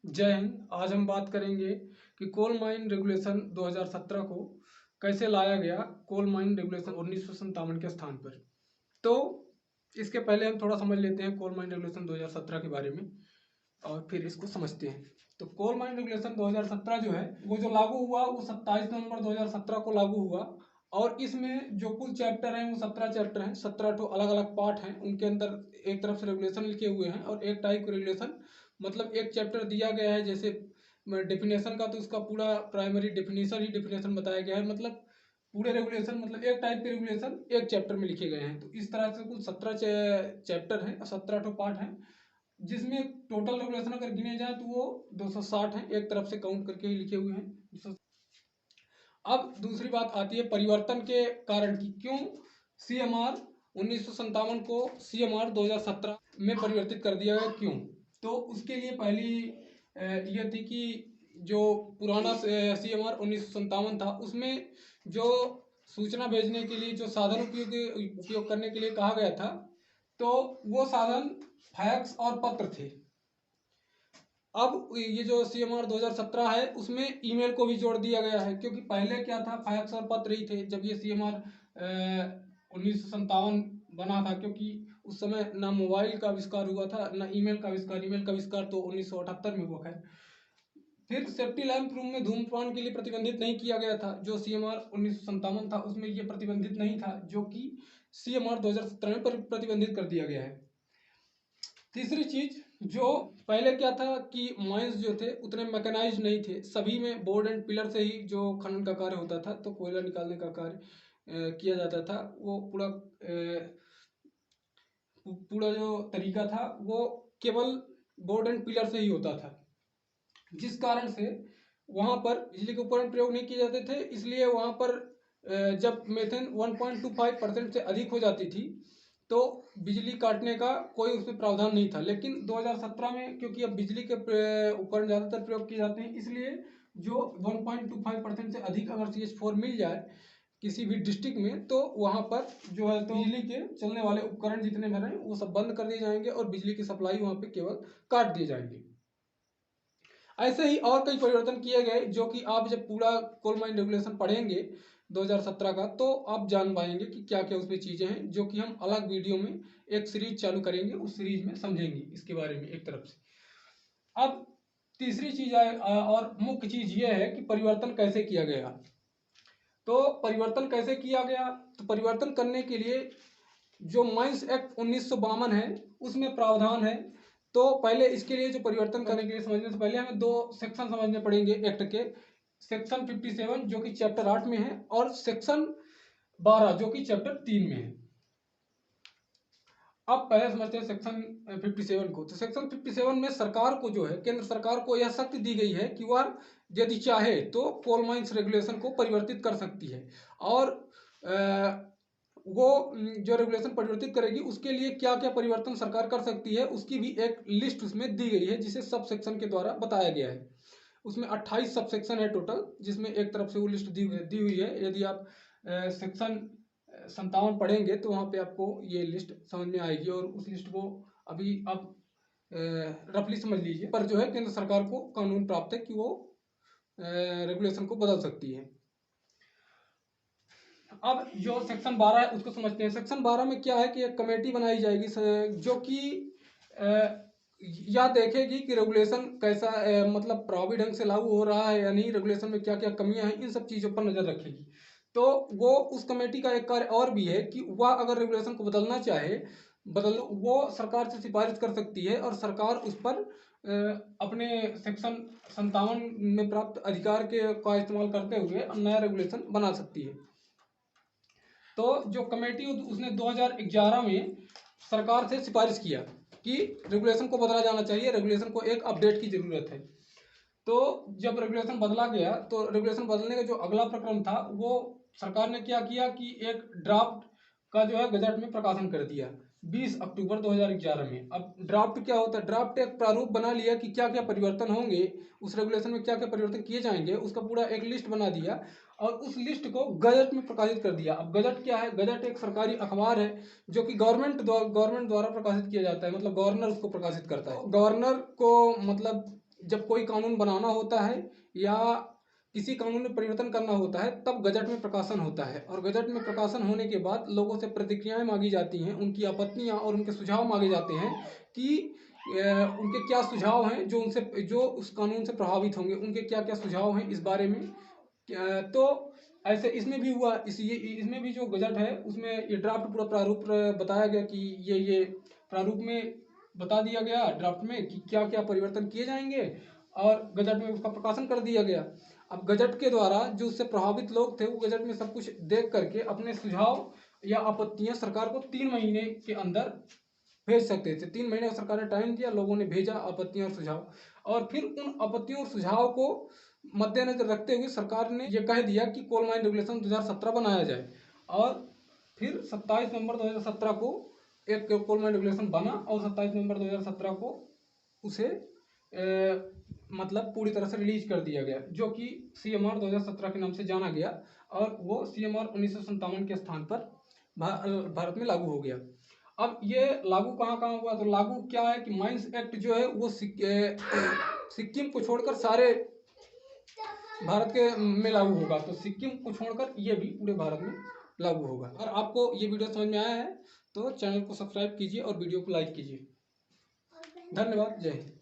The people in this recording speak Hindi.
जय हिंद। आज हम बात करेंगे कि कोल माइन रेगुलेशन 2017 को कैसे लाया गया कोल माइन रेगुलेशन 1957 के स्थान पर। तो इसके पहले हम थोड़ा समझ लेते हैं कोल माइन रेगुलेशन 2017 के बारे में और फिर इसको समझते हैं। तो कोल माइन रेगुलेशन 2017 जो है वो जो लागू हुआ वो 27 नवंबर 2017 को लागू हुआ और इसमें जो कुल चैप्टर हैं वो 17 चैप्टर हैं। 17 तो अलग अलग पार्ट हैं, उनके अंदर एक तरफ से रेगुलेशन लिखे हुए हैं और एक टाइप के रेगुलेशन मतलब एक चैप्टर दिया गया है। जैसे डेफिनेशन का तो उसका पूरा प्राइमरी डेफिनेशन ही डेफिनेशन बताया गया है, मतलब पूरे रेगुलेशन मतलब एक टाइप के रेगुलेशन एक चैप्टर में लिखे गए हैं। तो इस तरह से कुल 17 चैप्टर हैं, 17 तो पार्ट हैं, जिसमें टोटल रेगुलेशन अगर गिने जाए तो वो 260 हैं, एक तरफ से काउंट करके ही लिखे हुए हैं। अब दूसरी बात आती है परिवर्तन के कारण की, क्यों सीएमआर 1957 को सीएमआर 2017 में परिवर्तित कर दिया गया, क्यों? तो उसके लिए पहली ये थी कि जो पुराना सीएमआर 1957 था उसमें जो सूचना भेजने के लिए जो साधन उपयोग करने के लिए कहा गया था, तो वो साधन फैक्स और पत्र थे। अब ये जो सीएमआर 2017 है उसमें ईमेल को भी जोड़ दिया गया है, क्योंकि पहले क्या था, फैक्स और पत्र ही थे जब ये सीएमआर 1957 बना था, क्योंकि उस समय ना मोबाइल का आविष्कार हुआ था ना ईमेल का आविष्कार। ईमेल का आविष्कार तो 1978 में हुआ है। फिर सेफ्टी लैंप रूम में धूम्रपान के लिए प्रतिबंधित नहीं किया गया था। जो सीएमआर 1957 था उसमें ये प्रतिबंधित नहीं था, जो कि सीएमआर 2017 में प्रतिबंधित कर दिया गया है। तीसरी चीज, जो पहले क्या था कि माइंस जो थे उतने मैकेनाइज नहीं थे, सभी में बोर्ड एंड पिलर से ही जो खनन का कार्य होता था, तो कोयला निकालने का कार्य किया जाता था। वो पूरा जो तरीका था वो केवल बोर्ड एंड पिलर से ही होता था, जिस कारण से वहां पर बिजली के उपकरण प्रयोग नहीं किए जाते थे। इसलिए वहां पर जब मेथेन 1.25% से अधिक हो जाती थी तो बिजली काटने का कोई उसमें प्रावधान नहीं था। लेकिन 2017 में क्योंकि अब बिजली के उपकरण ज़्यादातर प्रयोग किए जाते हैं, इसलिए जो 1.25% से अधिक अगर CH4 मिल जाए किसी भी डिस्ट्रिक्ट में, तो वहाँ पर जो है तो बिजली के चलने वाले उपकरण जितने भी हैं वो सब बंद कर दिए जाएंगे और बिजली की सप्लाई वहाँ पे केवल काट दिए जाएंगे। ऐसे ही और कई परिवर्तन किए गए, जो कि आप जब पूरा कोल माइन रेगुलेशन पढ़ेंगे 2017 का तो आप जान पाएंगे कि क्या क्या उसमें चीज़ें हैं, जो कि हम अलग वीडियो में एक सीरीज चालू करेंगे, उस सीरीज में समझेंगे इसके बारे में एक तरफ से। अब तीसरी चीज और मुख्य चीज ये है कि परिवर्तन कैसे किया गया। तो परिवर्तन कैसे किया गया, तो परिवर्तन करने के लिए जो माइंस एक्ट 1952 है उसमें प्रावधान है। तो पहले इसके लिए जो परिवर्तन करने के लिए समझने से पहले हमें दो सेक्शन समझने पड़ेंगे एक्ट के। सेक्शन 57 जो कि चैप्टर 8 में है और सेक्शन 12 जो कि चैप्टर 3 में है। अब पहले समझते हैं सेक्शन 57 को। तो सेक्शन 57 में सरकार को जो है, केंद्र सरकार को यह शक्ति दी गई है कि वह यदि चाहे तो कोल माइंस रेगुलेशन को परिवर्तित कर सकती है। और वो जो रेगुलेशन परिवर्तित करेगी उसके लिए क्या क्या परिवर्तन सरकार कर सकती है उसकी भी एक लिस्ट उसमें दी गई है, जिसे सब सेक्शन के द्वारा बताया गया है। उसमें 28 सब सेक्शन है टोटल, जिसमें एक तरफ से वो लिस्ट दी हुई है। यदि आप सेक्शन 57 पढ़ेंगे तो वहाँ पे आपको ये लिस्ट समझ में आएगी और उस लिस्ट को अभी आप रफली समझ लीजिए। पर जो है केंद्र सरकार को कानून प्राप्त है कि वो रेगुलेशन को बदल सकती है। अब जो सेक्शन 12 है उसको समझते हैं। सेक्शन 12 में क्या है कि एक कमेटी बनाई जाएगी जो कि यह देखेगी कि रेगुलेशन कैसा मतलब प्रभावी ढंग से लागू हो रहा है या नहीं, रेगुलेशन में क्या क्या कमियां हैं, इन सब चीज़ों पर नज़र रखेगी। तो वो उस कमेटी का एक कार्य और भी है कि वह अगर रेगुलेशन को बदलना चाहे वो सरकार से सिफारिश कर सकती है और सरकार उस पर अपने सेक्शन 57 में प्राप्त अधिकार का इस्तेमाल करते हुए नया रेगुलेशन बना सकती है। तो जो कमेटी उसने 2011 में सरकार से सिफारिश किया कि रेगुलेशन को बदला जाना चाहिए, रेगुलेशन को एक अपडेट की जरूरत है। तो जब रेगुलेशन बदला गया तो रेगुलेशन बदलने का जो अगला प्रक्रम था वो सरकार ने क्या किया कि एक ड्राफ्ट का जो है गजट में प्रकाशन कर दिया 20 अक्टूबर 2011 में। अब ड्राफ्ट क्या होता है, ड्राफ्ट एक प्रारूप बना लिया कि क्या क्या परिवर्तन होंगे उस रेगुलेशन में, क्या क्या परिवर्तन किए जाएंगे, उसका पूरा एक लिस्ट बना दिया और उस लिस्ट को गजट में प्रकाशित कर दिया। अब गजट क्या है, गजट एक सरकारी अखबार है जो कि गवर्नमेंट द्वारा प्रकाशित किया जाता है, मतलब गवर्नर उसको प्रकाशित करता है। गवर्नर को मतलब जब कोई कानून बनाना होता है या किसी कानून में परिवर्तन करना होता है तब गजट में प्रकाशन होता है, और गजट में प्रकाशन होने के बाद लोगों से प्रतिक्रियाएं मांगी जाती हैं, उनकी आपत्तियां और उनके सुझाव मांगे जाते हैं कि उनके क्या सुझाव हैं जो उस कानून से प्रभावित होंगे, उनके क्या क्या सुझाव हैं इस बारे में। तो ऐसे इसमें भी हुआ, इसमें भी जो गजट है उसमें ये ड्राफ्ट पूरा प्रारूप बताया गया कि ये प्रारूप में बता दिया गया ड्राफ्ट में कि क्या क्या परिवर्तन किए जाएंगे, और गजट में उसका प्रकाशन कर दिया गया। अब गजट के द्वारा जो उससे प्रभावित लोग थे वो गजट में सब कुछ देख करके अपने सुझाव या आपत्तियां सरकार को 3 महीने के अंदर भेज सकते थे। 3 महीने का सरकार ने टाइम दिया, लोगों ने भेजा आपत्तियां और सुझाव, और फिर उन आपत्तियों और सुझाव को मद्देनजर रखते हुए सरकार ने यह कह दिया कि कोल माइन रेगुलेशन 2017 बनाया जाए, और फिर 27 नवंबर 2017 को एक कोल माइन रेगुलेशन बना, और 27 नवंबर 2017 को उसे मतलब पूरी तरह से रिलीज कर दिया गया, जो कि CMR 2017 के नाम से जाना गया, और वो CMR 1957 के स्थान पर भारत में लागू हो गया। अब ये लागू कहाँ कहाँ हुआ, तो लागू क्या है कि माइंस एक्ट जो है वो सिक्किम को छोड़कर सारे भारत के में लागू होगा, तो सिक्किम को छोड़कर ये भी पूरे भारत में लागू होगा। अगर आपको ये वीडियो समझ में आया है तो चैनल को सब्सक्राइब कीजिए और वीडियो को लाइक कीजिए। धन्यवाद। जय हिंद।